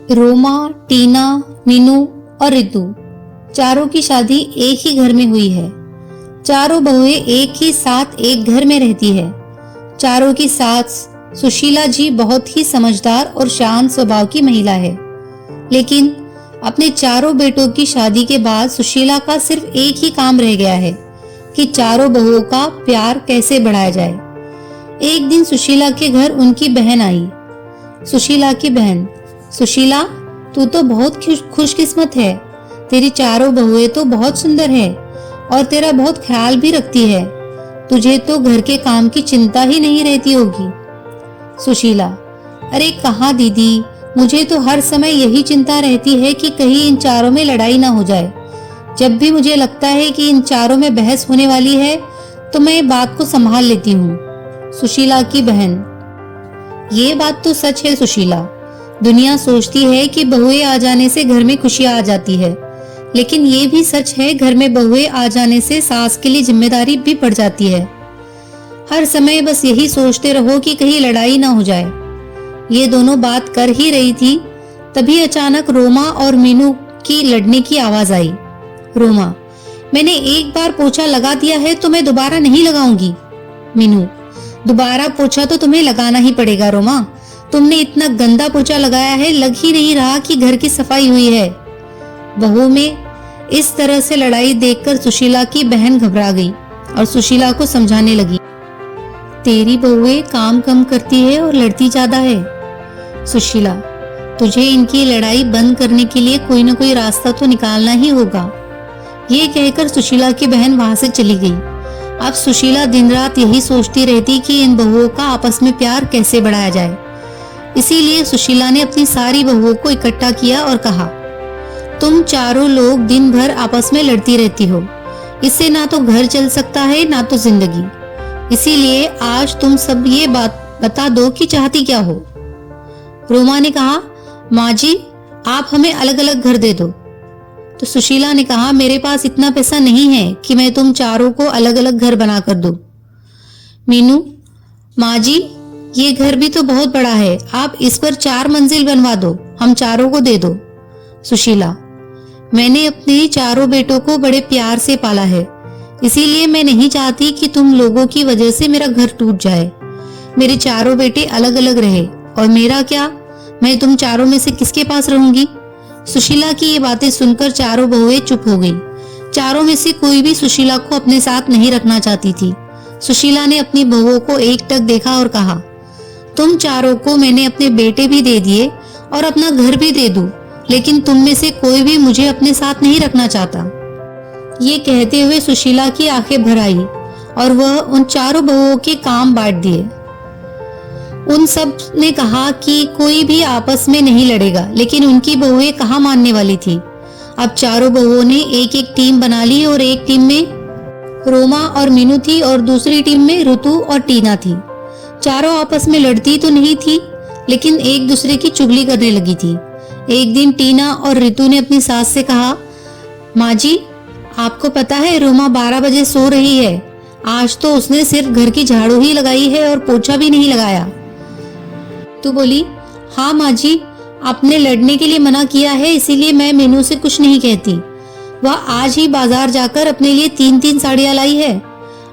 रोमा, टीना, मीनू और रितु चारों की शादी एक ही घर में हुई है। चारों बहुएं एक ही साथ एक घर में रहती है। चारों की सास सुशीला जी बहुत ही समझदार और शांत स्वभाव की महिला है। लेकिन अपने चारों बेटों की शादी के बाद सुशीला का सिर्फ एक ही काम रह गया है कि चारों बहुओं का प्यार कैसे बढ़ाया जाए। एक दिन सुशीला के घर उनकी बहन आई। सुशीला की बहन, सुशीला, तू तो बहुत खुशकिस्मत है। तेरी चारों बहुएं तो बहुत सुंदर है और तेरा बहुत ख्याल भी रखती है। तुझे तो घर के काम की चिंता ही नहीं रहती होगी। सुशीला, अरे कहाँ दीदी, मुझे तो हर समय यही चिंता रहती है कि कहीं इन चारों में लड़ाई ना हो जाए। जब भी मुझे लगता है कि इन चारों में बहस होने वाली है तो मैं बात को संभाल लेती हूँ। सुशीला की बहन, ये बात तो सच है सुशीला। दुनिया सोचती है कि बहुएं आ जाने से घर में खुशियां आ जाती है, लेकिन ये भी सच है घर में बहुएं आ जाने से सास के लिए जिम्मेदारी भी बढ़ जाती है। हर समय बस यही सोचते रहो कि कहीं लड़ाई ना हो जाए। ये दोनों बात कर ही रही थी, तभी अचानक रोमा और मीनू की लड़ने की आवाज आई। रोमा, मैंने एक बार पोछा लगा दिया है तो मैं दोबारा नहीं लगाऊंगी। मीनू, दोबारा पोछा तो तुम्हें लगाना ही पड़ेगा रोमा। तुमने इतना गंदा पोछा लगाया है, लग ही नहीं रहा कि घर की सफाई हुई है। बहू में इस तरह से लड़ाई देखकर सुशीला की बहन घबरा गई और सुशीला को समझाने लगी, तेरी बहुएं काम कम करती है और लड़ती ज्यादा है। सुशीला, तुझे इनकी लड़ाई बंद करने के लिए कोई ना कोई रास्ता तो निकालना ही होगा। ये कहकर सुशीला की बहन वहां से चली गई। अब सुशीला दिन रात यही सोचती रहती कि इन बहुओं का आपस में प्यार कैसे बढ़ाया जाए। इसीलिए सुशीला ने अपनी सारी बहुओं को इकट्ठा किया और कहा, तुम चारों लोग दिन भर आपस में लड़ती रहती हो। इससे ना तो घर चल सकता है ना तो जिंदगी। इसीलिए आज तुम सब ये बात बता दो कि चाहती क्या हो। रोमा ने कहा, माँ जी, आप हमें अलग अलग घर दे दो। तो सुशीला ने कहा, मेरे पास इतना पैसा नहीं है कि मैं तुम चारों को अलग अलग घर बना कर दूं। मीनू, माँ जी, ये घर भी तो बहुत बड़ा है, आप इस पर 4 मंजिल बनवा दो, हम चारों को दे दो। सुशीला, मैंने अपने चारों बेटों को बड़े प्यार से पाला है, इसीलिए मैं नहीं चाहती कि तुम लोगों की वजह से मेरा घर टूट जाए। मेरे चारों बेटे अलग अलग रहे और मेरा क्या, मैं तुम चारों में से किसके पास रहूंगी। सुशीला की ये बातें सुनकर चारों बहुएं चुप हो गई। चारों में से कोई भी सुशीला को अपने साथ नहीं रखना चाहती थी। सुशीला ने अपनी बहुओं को एकटक देखा और कहा, तुम चारों को मैंने अपने बेटे भी दे दिए और अपना घर भी दे दूं, लेकिन तुम में से कोई भी मुझे अपने साथ नहीं रखना चाहता। ये कहते हुए सुशीला की आंखें भर आई और वह उन चारों बहुओं के काम बांट दिए। उन सब ने कहा कि कोई भी आपस में नहीं लड़ेगा, लेकिन उनकी बहुएं कहाँ मानने वाली थी। अब चारों बहुओं ने एक एक टीम बना ली और एक टीम में रोमा और मीनू थी और दूसरी टीम में ऋतु और टीना थी। चारों आपस में लड़ती तो नहीं थी, लेकिन एक दूसरे की चुगली करने लगी थी। एक दिन टीना और ऋतु ने अपनी सास से कहा, माँ जी, आपको पता है रोमा 12 बजे सो रही है। आज तो उसने सिर्फ घर की झाड़ू ही लगाई है और पोछा भी नहीं लगाया। तो बोली, हाँ माँ जी, आपने लड़ने के लिए मना किया है, इसीलिए मैं मीनू से कुछ नहीं कहती। वह आज ही बाजार जाकर अपने लिए 3-3 साड़ियाँ लाई है।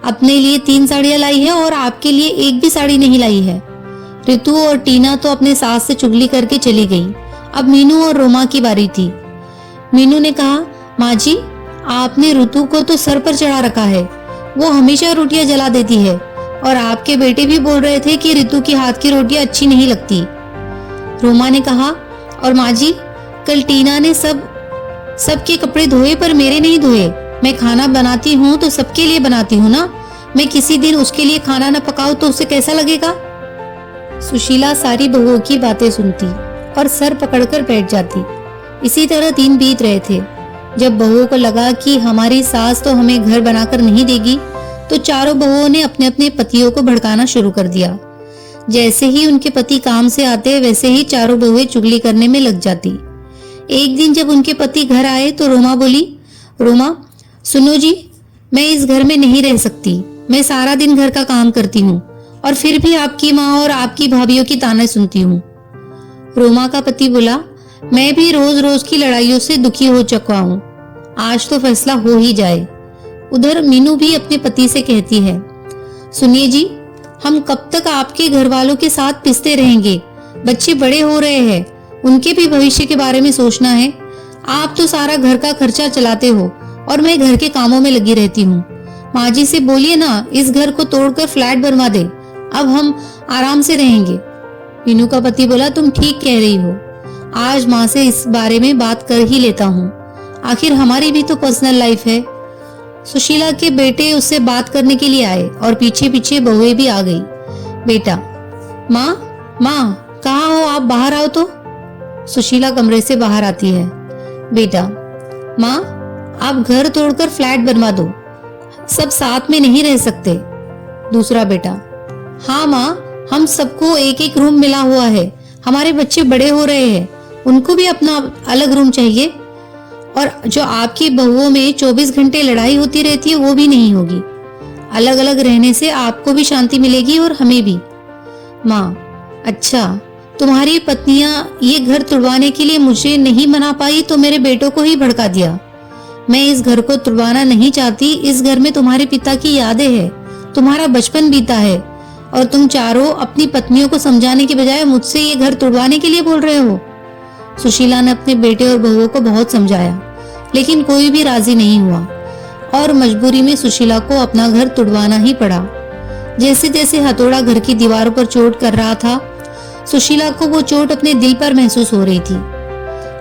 अपने लिए 3 साड़ियाँ लाई है और आपके लिए एक भी साड़ी नहीं लाई है। ऋतु और टीना तो अपने सास से चुगली करके चली गई। अब मीनू और रोमा की बारी थी। मीनू ने कहा, माँ जी, आपने ऋतु को तो सर पर चढ़ा रखा है। वो हमेशा रोटियां जला देती है और आपके बेटे भी बोल रहे थे कि ऋतु के हाथ की रोटियां अच्छी नहीं लगती। रोमा ने कहा, और माँ जी, कल टीना ने सबके कपड़े धोए पर मेरे नहीं धोए। मैं खाना बनाती हूँ तो सबके लिए बनाती हूँ ना। मैं किसी दिन उसके लिए खाना न पकाऊं तो उसे कैसा लगेगा। सुशीला सारी बहुओं की बातें सुनती और सर पकड़कर बैठ जाती। इसी तरह दिन बीत रहे थे। जब बहुओं को लगा कि हमारी सास तो हमें घर बनाकर नहीं देगी, तो चारों बहुओं ने अपने अपने पतियों को भड़काना शुरू कर दिया। जैसे ही उनके पति काम से आते, वैसे ही चारों बहुएं चुगली करने में लग जाती। एक दिन जब उनके पति घर आए तो रोमा बोली, रोमा, सुनो जी, मैं इस घर में नहीं रह सकती। मैं सारा दिन घर का काम करती हूँ और फिर भी आपकी माँ और आपकी भाभीयों की ताने सुनती हूँ। रोमा का पति बोला, मैं भी रोज रोज की लड़ाइयों से दुखी हो चुका हूँ। आज तो फैसला हो ही जाए। उधर मीनू भी अपने पति से कहती है, सुनिए जी, हम कब तक आपके घर वालों के साथ पिसते रहेंगे? बच्चे बड़े हो रहे हैं, उनके भी भविष्य के बारे में सोचना है। आप तो सारा घर का खर्चा चलाते हो और मैं घर के कामों में लगी रहती हूँ। माँ जी से बोलिए ना, इस घर को तोड़कर फ्लैट बनवा दे, अब हम आराम से रहेंगे। मीनू का पति बोला, तुम ठीक कह रही हो, आज माँ से इस बारे में बात कर ही लेता हूँ, आखिर हमारी भी तो पर्सनल लाइफ है। सुशीला के बेटे उससे बात करने के लिए आए और पीछे पीछे बहुएं भी आ गई। बेटा, माँ कहाँ हो आप? बाहर आओ तो। सुशीला कमरे से बाहर आती है। बेटा, माँ आप घर तोड़कर फ्लैट बनवा दो, सब साथ में नहीं रह सकते। दूसरा बेटा, हाँ माँ, हम सबको एक एक रूम मिला हुआ है, हमारे बच्चे बड़े हो रहे हैं, उनको भी अपना अलग रूम चाहिए। और जो आपकी बहुओं में 24 घंटे लड़ाई होती रहती है वो भी नहीं होगी। अलग अलग रहने से आपको भी शांति मिलेगी और हमें भी। माँ, अच्छा, तुम्हारी पत्नियां ये घर तुड़वाने के लिए मुझे नहीं मना पाई तो मेरे बेटों को ही भड़का दिया। मैं इस घर को तुड़वाना नहीं चाहती। इस घर में तुम्हारे पिता की यादें हैं, तुम्हारा बचपन बीता है, और तुम चारों अपनी पत्नियों को समझाने के बजाय मुझसे ये घर तुड़वाने के लिए बोल रहे हो। सुशीला ने अपने बेटे और बहुओं को बहुत समझाया, लेकिन कोई भी राजी नहीं हुआ और मजबूरी में सुशीला को अपना घर तुड़वाना ही पड़ा। जैसे जैसे हथौड़ा घर की दीवारों पर चोट कर रहा था, सुशीला को वो चोट अपने दिल पर महसूस हो रही थी।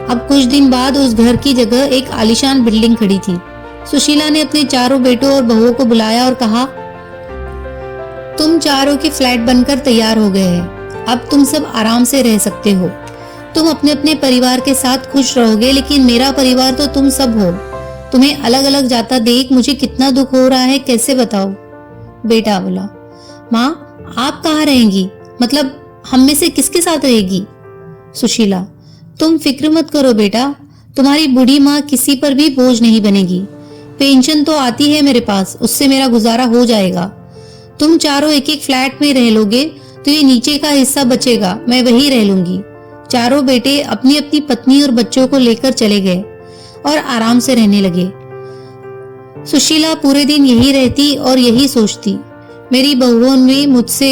अब कुछ दिन बाद उस घर की जगह एक आलीशान बिल्डिंग खड़ी थी। सुशीला ने अपने चारों बेटों और बहुओं को बुलाया और कहा, तुम चारों के फ्लैट बनकर तैयार हो गए हैं, अब तुम सब आराम से रह सकते हो। तुम अपने अपने परिवार के साथ खुश रहोगे, लेकिन मेरा परिवार तो तुम सब हो। तुम्हें अलग अलग जाता देख मुझे कितना दुख हो रहा है, कैसे बताओ? बेटा बोला, माँ आप कहाँ रहेंगी? मतलब हम में से किसके साथ रहेगी? सुशीला, तुम फिक्र मत करो बेटा, तुम्हारी बूढ़ी माँ किसी पर भी बोझ नहीं बनेगी। पेंशन तो आती है मेरे पास, उससे मेरा गुजारा हो जाएगा। तुम चारों एक एक फ्लैट में रह लोगे तो ये नीचे का हिस्सा बचेगा, मैं वही रह लूंगी। चारों बेटे अपनी अपनी पत्नी और बच्चों को लेकर चले गए और आराम से रहने लगे। सुशीला पूरे दिन यही रहती और यही सोचती, मेरी बहुओं ने मुझसे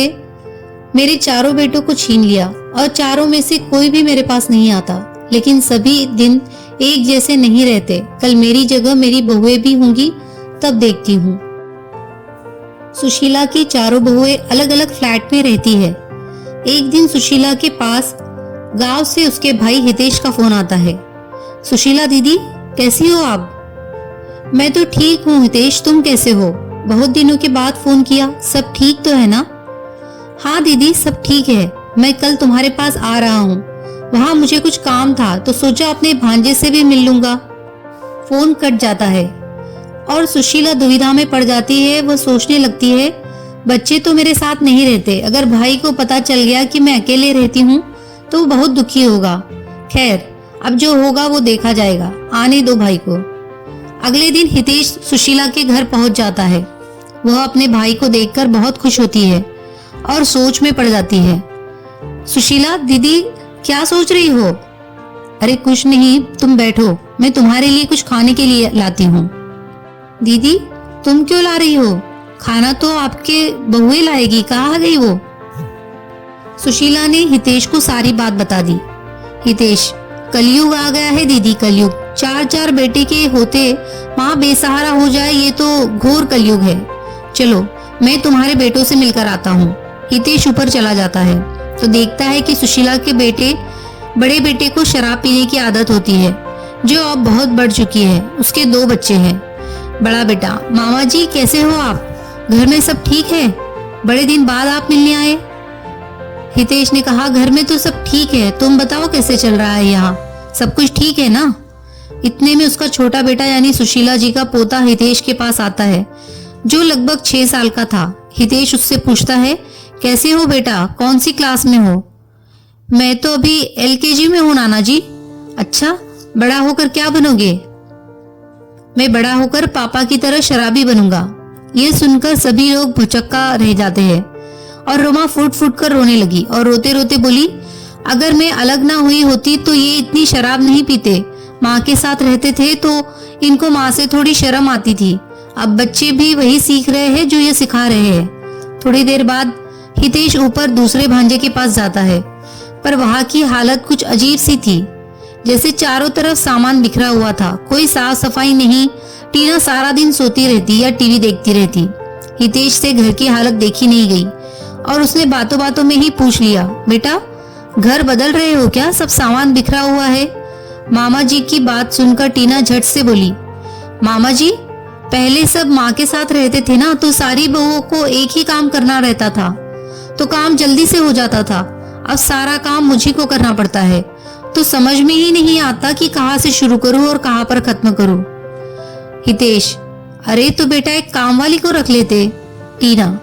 मेरे चारों बेटों को छीन लिया और चारों में से कोई भी मेरे पास नहीं आता। लेकिन सभी दिन एक जैसे नहीं रहते, कल मेरी जगह मेरी बहुएं भी होंगी, तब देखती हूँ। सुशीला की चारों बहुएं अलग अलग फ्लैट में रहती है। एक दिन सुशीला के पास गांव से उसके भाई हितेश का फोन आता है। सुशीला दीदी, कैसी हो आप? मैं तो ठीक हूँ हितेश, तुम कैसे हो? बहुत दिनों के बाद फोन किया, सब ठीक तो है ना? हाँ दीदी, सब ठीक है। मैं कल तुम्हारे पास आ रहा हूँ, वहाँ मुझे कुछ काम था तो सोचा अपने भांजे से भी मिल लूंगा। फोन कट जाता है और सुशीला दुविधा में पड़ जाती है। वह सोचने लगती है, बच्चे तो मेरे साथ नहीं रहते, अगर भाई को पता चल गया कि मैं अकेले रहती हूँ तो वो बहुत दुखी होगा। खैर, अब जो होगा वो देखा जाएगा, आने दो भाई को। अगले दिन हितेश सुशीला के घर पहुंच जाता है। वह अपने भाई को देखकर बहुत खुश होती है और सोच में पड़ जाती है। सुशीला दीदी, क्या सोच रही हो? अरे कुछ नहीं, तुम बैठो, मैं तुम्हारे लिए कुछ खाने के लिए लाती हूँ। दीदी, तुम क्यों ला रही हो? खाना तो आपके बहुएं लाएगी, कहाँ गई वो? सुशीला ने हितेश को सारी बात बता दी। हितेश, कलयुग आ गया है दीदी, कलयुग। चार चार बेटे के होते माँ बेसहारा हो जाए, ये तो घोर कलयुग है। चलो, मैं तुम्हारे बेटों से मिलकर आता हूँ। हितेश ऊपर चला जाता है तो देखता है कि सुशीला के बड़े बेटे को शराब पीने की आदत होती है, जो अब बहुत बढ़ चुकी है। उसके 2 बच्चे हैं। बड़ा बेटा, मामा जी कैसे हो आप? घर में सब ठीक है? बड़े दिन बाद आप मिलने आए। हितेश ने कहा, घर में तो सब ठीक है, तुम बताओ कैसे चल रहा है यहाँ? सब कुछ ठीक है ना? इतने में उसका छोटा बेटा यानी सुशीला जी का पोता हितेश के पास आता है, जो लगभग 6 साल का था। हितेश उससे पूछता है, कैसे हो बेटा, कौन सी क्लास में हो? मैं तो अभी LKG में हूँ नाना जी। अच्छा, बड़ा होकर क्या बनोगे? मैं बड़ा होकर पापा की तरह शराबी बनूंगा। ये सुनकर सभी लोग भुचक्का रह जाते हैं और रोमा फूट फूट कर रोने लगी और रोते रोते बोली, अगर मैं अलग ना हुई होती तो ये इतनी शराब नहीं पीते। माँ के साथ रहते थे तो इनको माँ से थोड़ी शर्म आती थी। अब बच्चे भी वही सीख रहे हैं जो ये सिखा रहे हैं। थोड़ी देर बाद हितेश ऊपर दूसरे भांजे के पास जाता है, पर वहां की हालत कुछ अजीब सी थी। जैसे चारों तरफ सामान बिखरा हुआ था, कोई साफ सफाई नहीं। टीना सारा दिन सोती रहती या टीवी देखती रहती। हितेश से घर की हालत देखी नहीं गई और उसने बातों बातों में ही पूछ लिया, बेटा घर बदल रहे हो क्या? सब सामान बिखरा हुआ है। मामा जी की बात सुनकर टीना झट से बोली, मामा जी पहले सब माँ के साथ रहते थे ना, तो सारी बहुओं को एक ही काम करना रहता था तो काम जल्दी से हो जाता था। अब सारा काम मुझी को करना पड़ता है, तो समझ में ही नहीं आता कि कहाँ से शुरू करूँ और कहाँ पर खत्म करूँ। हितेश, अरे तो बेटा एक काम वाली को रख लेते। टीना,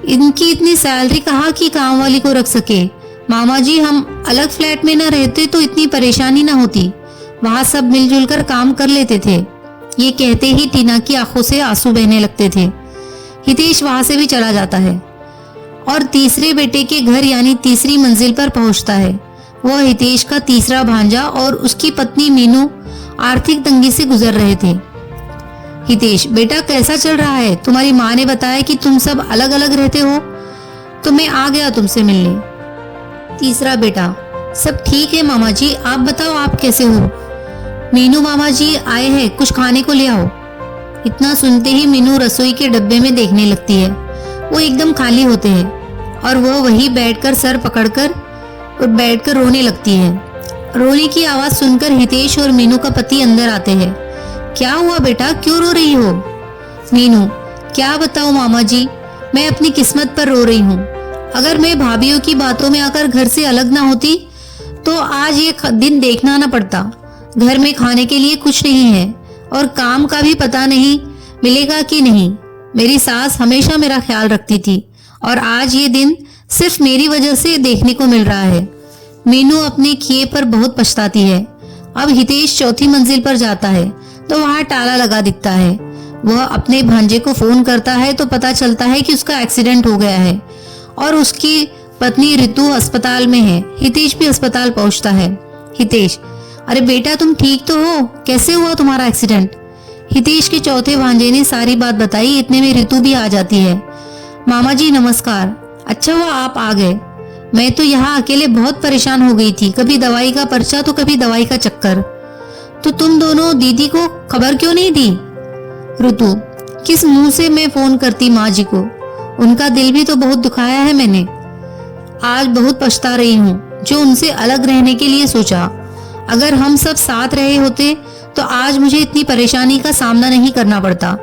इनकी इतनी सैलरी कहाँ की काम वाली को रख सके। मामा जी हम अलग फ्लैट में न रहते तो इतनी परेशानी न होती, वहां सब मिलजुल कर काम कर लेते थे। ये कहते ही टीना की आंखों से आंसू बहने लगते थे। हितेश वहां से भी चला जाता है और तीसरे बेटे के घर यानी तीसरी मंजिल पर पहुंचता है। वह हितेश का तीसरा भांजा और उसकी पत्नी मीनू आर्थिक तंगी से गुजर रहे थे। हितेश, बेटा कैसा चल रहा है? तुम्हारी माँ ने बताया कि तुम सब अलग अलग रहते हो, तो मैं आ गया तुमसे मिलने। तीसरा बेटा, सब ठीक है मामा जी, आप बताओ आप कैसे हो? मीनू, मामा जी आए हैं, कुछ खाने को ले आओ। इतना सुनते ही मीनू रसोई के डब्बे में देखने लगती है। वो एकदम खाली होते हैं और वो वही बैठकर सर पकड़कर और बैठकर रोने लगती है। रोने की आवाज सुनकर हितेश और मीनू का पति अंदर आते हैं। क्या हुआ बेटा, क्यों रो रही हो? मीनू, क्या बताऊं मामा जी, मैं अपनी किस्मत पर रो रही हूँ। अगर मैं भाभीियों की बातों में आकर घर से अलग ना होती तो आज ये दिन देखना ना पड़ता। घर में खाने के लिए कुछ नहीं है और काम का भी पता नहीं मिलेगा कि नहीं। मेरी सास हमेशा मेरा ख्याल रखती थी और आज ये दिन सिर्फ मेरी वजह से देखने को मिल रहा है। मीनू अपने किए पर बहुत पछताती है। अब हितेश चौथी मंजिल पर जाता है तो वहां ताला लगा दिखता है। वह अपने भांजे को फोन करता है तो पता चलता है कि उसका एक्सीडेंट हो गया है और उसकी पत्नी ऋतु अस्पताल में है। हितेश भी अस्पताल पहुंचता है। हितेश, अरे बेटा तुम ठीक तो हो? कैसे हुआ तुम्हारा एक्सीडेंट? हितेश के चौथे भांजे ने सारी बात बताई। इतने में ऋतु भी आ जाती है। मामा जी नमस्कार, अच्छा हुआ आप आ गए। मैं तो यहाँ अकेले बहुत परेशान हो गई थी, कभी दवाई का पर्चा तो कभी दवाई का चक्कर। तो तुम दोनों दीदी को खबर क्यों नहीं दी? ऋतु, किस मुंह से मैं फोन करती माँ जी को, उनका दिल भी तो बहुत दुखाया है मैंने। आज बहुत पछता रही हूँ जो उनसे अलग रहने के लिए सोचा। अगर हम सब साथ रहे होते तो आज मुझे इतनी परेशानी का सामना नहीं करना पड़ता।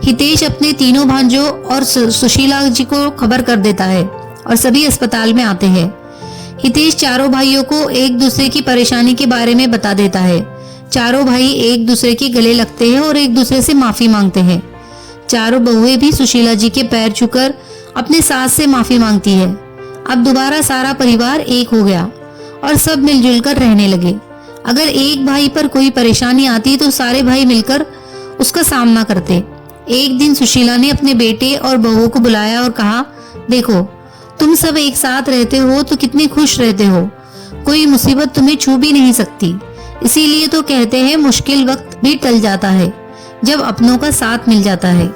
हितेश अपने तीनों भांजों और सुशीला जी को खबर कर देता है और सभी अस्पताल में आते हैं। हितेश चारों भाइयों को एक दूसरे की परेशानी के बारे में बता देता है। चारों भाई एक दूसरे के गले लगते हैं और एक दूसरे से माफी मांगते हैं। चारों बहुएं भी सुशीला जी के पैर छूकर अपने सास से माफी मांगती है। अब दोबारा सारा परिवार एक हो गया और सब मिलजुल कर रहने लगे। अगर एक भाई पर कोई परेशानी आती तो सारे भाई मिलकर उसका सामना करते। एक दिन सुशीला ने अपने बेटे और बहुओं को बुलाया और कहा, देखो तुम सब एक साथ रहते हो तो कितने खुश रहते हो, कोई मुसीबत तुम्हें छू भी नहीं सकती। इसीलिए तो कहते हैं मुश्किल वक्त भी टल जाता है जब अपनों का साथ मिल जाता है।